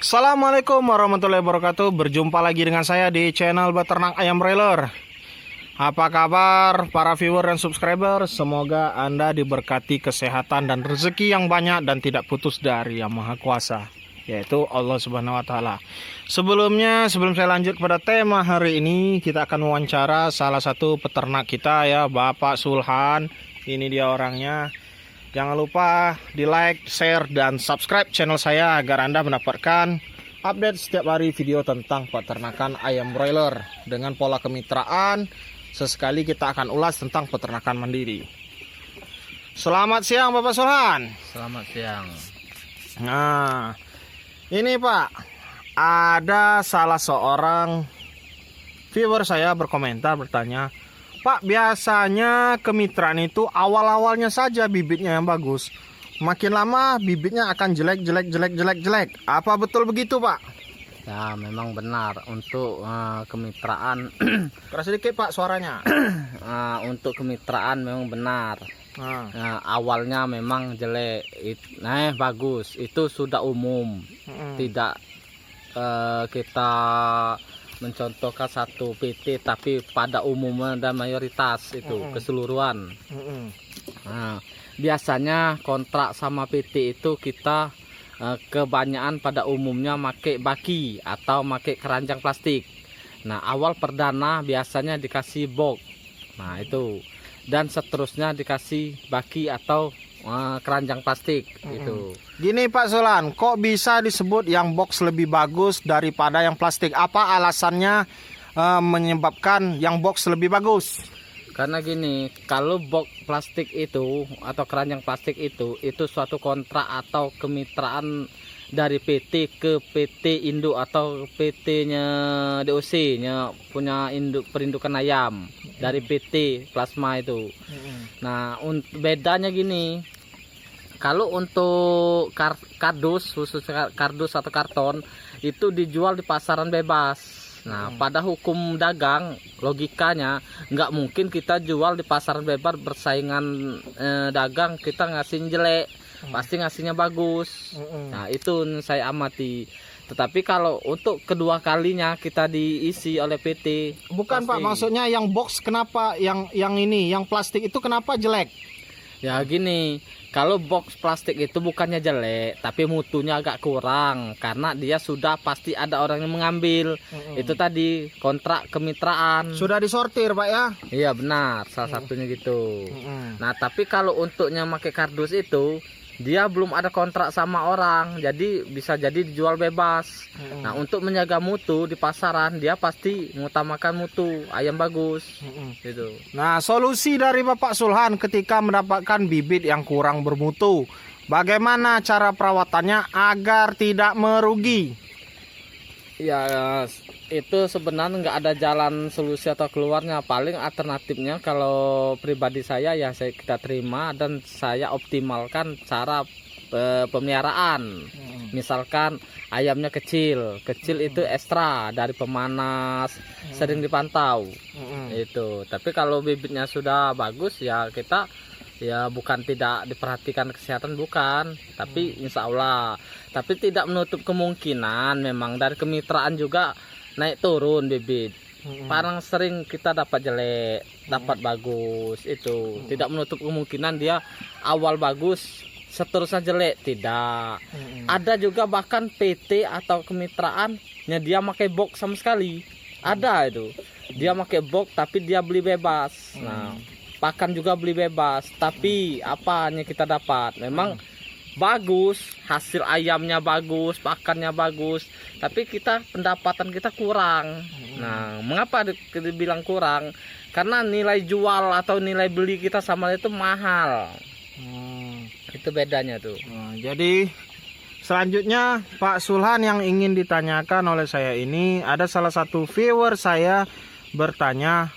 Assalamualaikum warahmatullahi wabarakatuh. Berjumpa lagi dengan saya di channel Beternak Ayam Broiler. Apa kabar para viewer dan subscriber? Semoga Anda diberkati kesehatan dan rezeki yang banyak dan tidak putus dari Yang Maha Kuasa, yaitu Allah Subhanahu wa taala. Sebelum saya lanjut kepada tema hari ini, kita akan wawancara salah satu peternak kita ya, Bapak Sulhan. Ini dia orangnya. Jangan lupa di like, share, dan subscribe channel saya agar Anda mendapatkan update setiap hari video tentang peternakan ayam broiler dengan pola kemitraan. Sesekali kita akan ulas tentang peternakan mandiri. Selamat siang Bapak Sulhan. Selamat siang. Nah, ini Pak, ada salah seorang viewer saya berkomentar bertanya, Pak, biasanya kemitraan itu awal-awalnya saja bibitnya yang bagus. Makin lama bibitnya akan jelek. Apa betul begitu, Pak? Ya, memang benar untuk kemitraan. Keras sedikit, Pak, suaranya. Untuk kemitraan memang benar. Awalnya memang jelek, bagus. Itu sudah umum. Tidak kita mencontohkan satu PT, tapi pada umumnya dan mayoritas itu keseluruhan. Biasanya kontrak sama PT itu kita kebanyakan pada umumnya make baki atau make keranjang plastik. Nah, awal perdana biasanya dikasih box. Nah, itu. Dan seterusnya dikasih baki atau keranjang plastik itu. Gini Pak Sulhan, kok bisa disebut yang box lebih bagus daripada yang plastik? Apa alasannya menyebabkan yang box lebih bagus? Karena gini, kalau box plastik itu atau keranjang plastik itu suatu kontrak atau kemitraan dari PT ke PT induk atau PT-nya DOC-nya punya induk perindukan ayam dari PT plasma itu. Nah, bedanya gini, kalau untuk kardus, khususnya kardus atau karton, itu dijual di pasaran bebas. Nah, pada hukum dagang, logikanya nggak mungkin kita jual di pasaran bebas bersaingan dagang, kita ngasih jelek, pasti ngasihnya bagus. Nah, itu saya amati. Tetapi kalau untuk kedua kalinya kita diisi oleh PT. Bukan pasti. Pak, maksudnya yang box kenapa yang ini, yang plastik itu kenapa jelek? Ya gini, kalau box plastik itu bukannya jelek, tapi mutunya agak kurang karena dia sudah pasti ada orang yang mengambil. Itu tadi kontrak kemitraan. Sudah disortir, Pak ya? Iya benar, salah satunya gitu. Nah, tapi kalau untuknya pakai kardus itu, dia belum ada kontrak sama orang, jadi bisa jadi dijual bebas. Nah, untuk menjaga mutu di pasaran, dia pasti mengutamakan mutu ayam bagus. Gitu. Nah, solusi dari Bapak Sulhan ketika mendapatkan bibit yang kurang bermutu, bagaimana cara perawatannya agar tidak merugi? Ya, itu sebenarnya nggak ada jalan solusi atau keluarnya. Paling alternatifnya kalau pribadi saya ya kita terima dan saya optimalkan cara pemeliharaan. Misalkan ayamnya kecil itu ekstra dari pemanas, sering dipantau. Itu. Tapi kalau bibitnya sudah bagus ya kita ya bukan tidak diperhatikan kesehatan, bukan, tapi insya Allah. Tapi tidak menutup kemungkinan memang dari kemitraan juga naik turun bibit. Parang sering kita dapat jelek, dapat bagus, itu tidak menutup kemungkinan dia awal bagus seterusnya jelek, tidak. Ada juga bahkan PT atau kemitraannya dia pakai box sama sekali, ada itu dia pakai box tapi dia beli bebas. Nah, pakan juga beli bebas, tapi apanya kita dapat memang bagus, hasil ayamnya bagus, pakannya bagus, tapi pendapatan kita kurang. Nah, mengapa dibilang kurang? Karena nilai jual atau nilai beli kita sama itu mahal. Itu bedanya tuh. Jadi selanjutnya Pak Sulhan, yang ingin ditanyakan oleh saya ini, ada salah satu viewer saya bertanya,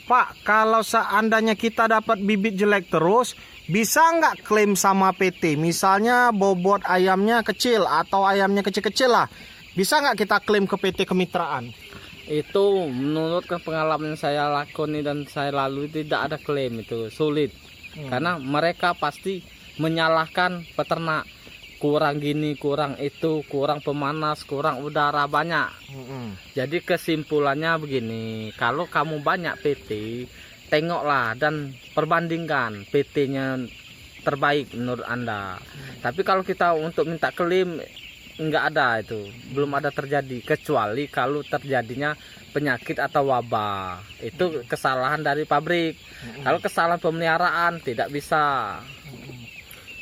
Pak, kalau seandainya kita dapat bibit jelek terus, bisa nggak klaim sama PT? Misalnya bobot ayamnya kecil atau ayamnya kecil-kecil lah, bisa nggak kita klaim ke PT kemitraan? Itu menurut pengalaman saya lakoni dan saya lalui, tidak ada klaim, itu sulit. Karena mereka pasti menyalahkan peternak. kurang gini, kurang itu, kurang pemanas, kurang udara, banyak. Jadi kesimpulannya begini, kalau kamu banyak PT, tengoklah dan perbandingkan PT-nya terbaik menurut Anda. Tapi kalau kita untuk minta klaim, nggak ada, itu belum ada terjadi, kecuali kalau terjadinya penyakit atau wabah, itu kesalahan dari pabrik. Kalau kesalahan pemeliharaan tidak bisa.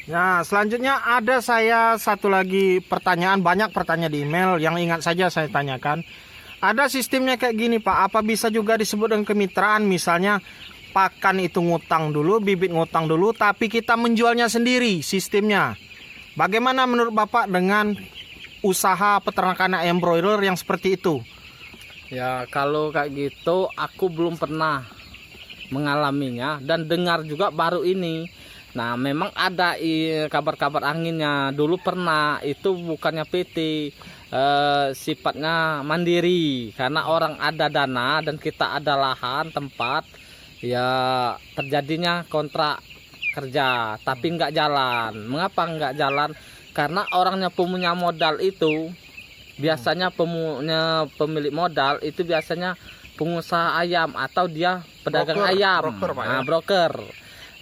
Nah, selanjutnya ada saya satu lagi pertanyaan, banyak pertanyaan di email yang ingat saja saya tanyakan. Ada sistemnya kayak gini Pak, apa bisa juga disebut dengan kemitraan, misalnya pakan itu ngutang dulu, bibit ngutang dulu, tapi kita menjualnya sendiri sistemnya. Bagaimana menurut Bapak dengan usaha peternakan ayam broiler yang seperti itu? Ya kalau kayak gitu aku belum pernah mengalaminya dan dengar juga baru ini. Nah memang ada kabar-kabar anginnya, dulu pernah, itu bukannya PT, sifatnya mandiri, karena orang ada dana dan kita ada lahan tempat, ya terjadinya kontrak kerja tapi nggak jalan. Mengapa nggak jalan? Karena orangnya punya modal itu biasanya pemilik modal itu biasanya pengusaha ayam atau dia pedagang ayam, broker, Pak, ya? Broker.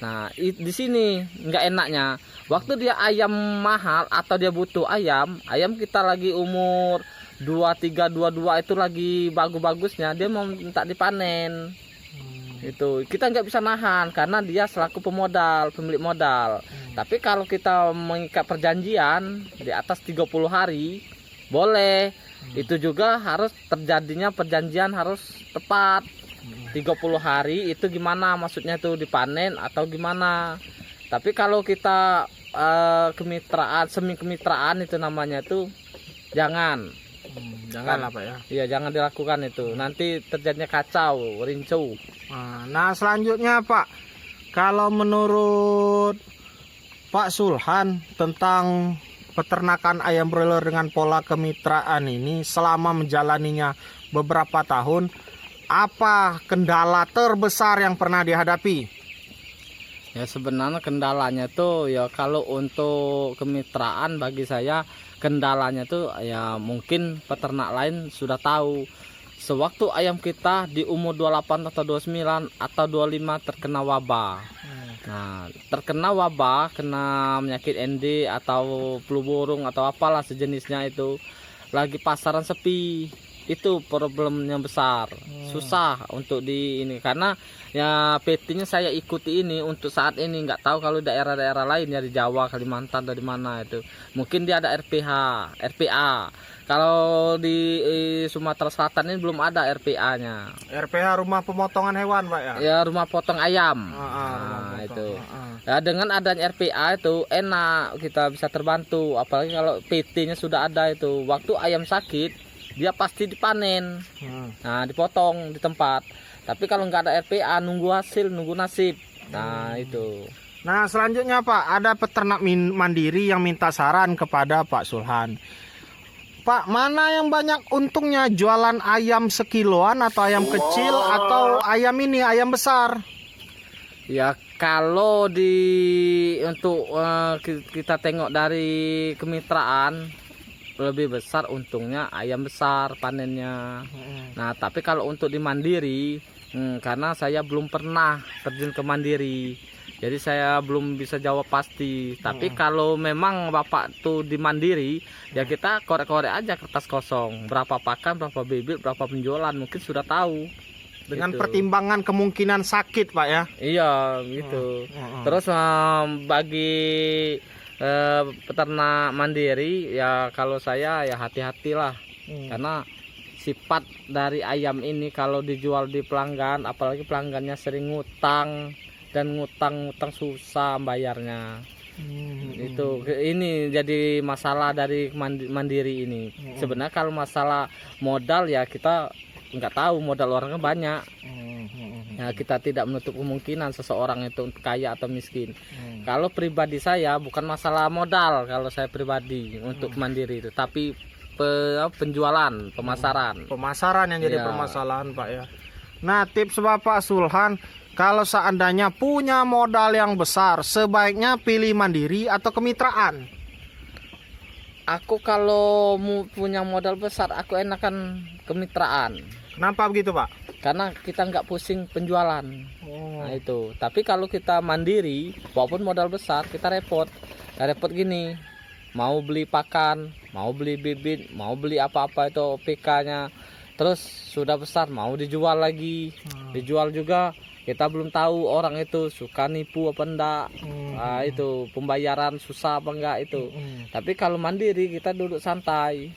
Nah di sini nggak enaknya, waktu dia ayam mahal atau dia butuh ayam kita lagi umur 23, 22 itu lagi bagus-bagusnya, dia mau minta dipanen. Itu kita nggak bisa nahan karena dia selaku pemodal, pemilik modal. Tapi kalau kita mengikat perjanjian di atas 30 hari boleh. Itu juga harus terjadinya perjanjian harus tepat. 30 hari itu gimana maksudnya, itu dipanen atau gimana. Tapi kalau kita kemitraan, semi kemitraan itu namanya, itu jangan. Jangan lah Pak ya. Iya, jangan dilakukan itu. Nanti terjadinya kacau, rincu. Nah selanjutnya Pak, kalau menurut Pak Sulhan tentang peternakan ayam broiler dengan pola kemitraan ini, selama menjalaninya beberapa tahun, apa kendala terbesar yang pernah dihadapi? Ya sebenarnya kendalanya tuh ya, kalau untuk kemitraan bagi saya kendalanya tuh ya mungkin peternak lain sudah tahu. Sewaktu ayam kita di umur 28 atau 29 atau 25 terkena wabah. Nah, terkena wabah, kena penyakit ND atau flu burung atau apalah sejenisnya, itu lagi pasaran sepi. Itu problemnya besar. Susah untuk di ini, karena ya PT-nya saya ikuti ini untuk saat ini, nggak tahu kalau daerah-daerah lain ya, di Jawa, Kalimantan, dari mana itu. Mungkin dia ada RPH, RPA. Kalau di Sumatera Selatan ini belum ada RPA-nya. RPH rumah pemotongan hewan Pak ya? Ya rumah potong ayam. Nah, itu. Ya dengan adanya RPA itu enak, kita bisa terbantu. Apalagi kalau PT-nya sudah ada itu. Waktu ayam sakit, dia pasti dipanen. Nah dipotong di tempat. Tapi kalau nggak ada RPA, nunggu hasil, nunggu nasib. Nah itu. Nah selanjutnya Pak, ada peternak mandiri yang minta saran kepada Pak Sulhan. Pak, mana yang banyak untungnya, jualan ayam sekiloan atau ayam kecil atau ayam ini, ayam besar? Ya kalau untuk kita tengok dari kemitraan, lebih besar untungnya ayam besar panennya. Nah tapi kalau untuk di mandiri, karena saya belum pernah terjun ke mandiri, jadi saya belum bisa jawab pasti. Tapi kalau memang Bapak tuh di mandiri, ya kita korek-korek aja kertas kosong, berapa pakan, berapa bibit, berapa penjualan, mungkin sudah tahu. Dengan gitu. pertimbangan kemungkinan sakit Pak ya? Iya gitu. Terus bagi peternak mandiri ya, kalau saya ya hati-hatilah. Karena sifat dari ayam ini kalau dijual di pelanggan, apalagi pelanggannya sering ngutang, dan ngutang susah bayarnya. Itu ini jadi masalah dari mandiri ini. Sebenarnya kalau masalah modal ya kita nggak tahu, modal orangnya banyak. Ya kita tidak menutup kemungkinan seseorang itu kaya atau miskin. Kalau pribadi saya bukan masalah modal, kalau saya pribadi untuk mandiri itu, tapi penjualan, pemasaran yang jadi permasalahan Pak ya. Nah tips Bapak Sulhan, kalau seandainya punya modal yang besar, sebaiknya pilih mandiri atau kemitraan? Aku kalau punya modal besar, aku enakan kemitraan. Kenapa begitu, Pak? Karena kita nggak pusing penjualan. Oh. Nah itu. Tapi kalau kita mandiri, walaupun modal besar, kita repot. Nah, repot gini, mau beli pakan, mau beli bibit, mau beli apa-apa itu PK-nya. Terus sudah besar, mau dijual lagi. Dijual juga, kita belum tahu orang itu suka nipu apa enggak. Nah itu, pembayaran susah apa enggak itu. Tapi kalau mandiri kita duduk santai.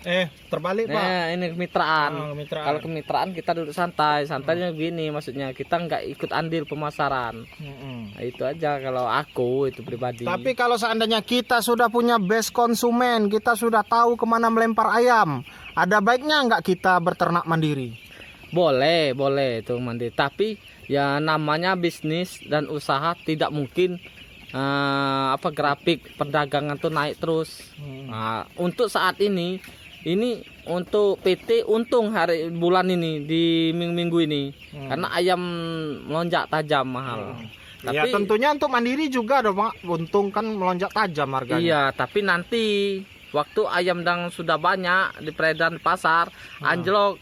Terbalik, Pak. Nah ini kemitraan. Kemitraan. Kalau kemitraan kita duduk santai. Santainya gini maksudnya, kita nggak ikut andil pemasaran. Nah, itu aja kalau aku itu pribadi. Tapi kalau seandainya kita sudah punya base konsumen, kita sudah tahu kemana melempar ayam, ada baiknya nggak kita berternak mandiri? Boleh itu mandiri. Tapi ya namanya bisnis dan usaha, tidak mungkin grafik perdagangan tuh naik terus. Nah, untuk saat ini untuk PT untung bulan ini di minggu ini karena ayam melonjak tajam mahal. Ya tentunya untuk mandiri juga dong, Pak. Untung kan melonjak tajam harganya. Iya, tapi nanti waktu ayam dan sudah banyak di peredaran pasar anjlok.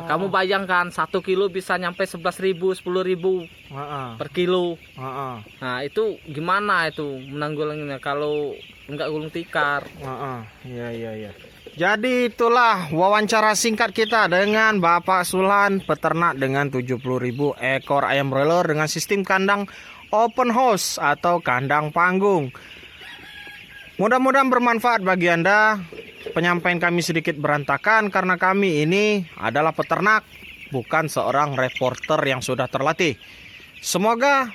Kamu bayangkan 1 kilo bisa nyampe 11.000, 10.000 per kilo. Nah itu gimana itu menanggulanginya kalau enggak gulung tikar? Iya. Jadi itulah wawancara singkat kita dengan Bapak Sulan, peternak dengan 70.000 ekor ayam broiler dengan sistem kandang open house atau kandang panggung. Mudah-mudahan bermanfaat bagi Anda. Penyampaian kami sedikit berantakan karena kami ini adalah peternak, bukan seorang reporter yang sudah terlatih. Semoga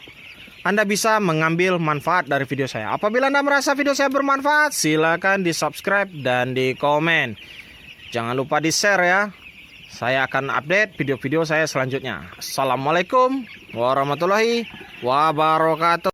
Anda bisa mengambil manfaat dari video saya. Apabila Anda merasa video saya bermanfaat, silakan di subscribe dan di komen. Jangan lupa di share ya. Saya akan update video-video saya selanjutnya. Assalamualaikum warahmatullahi wabarakatuh.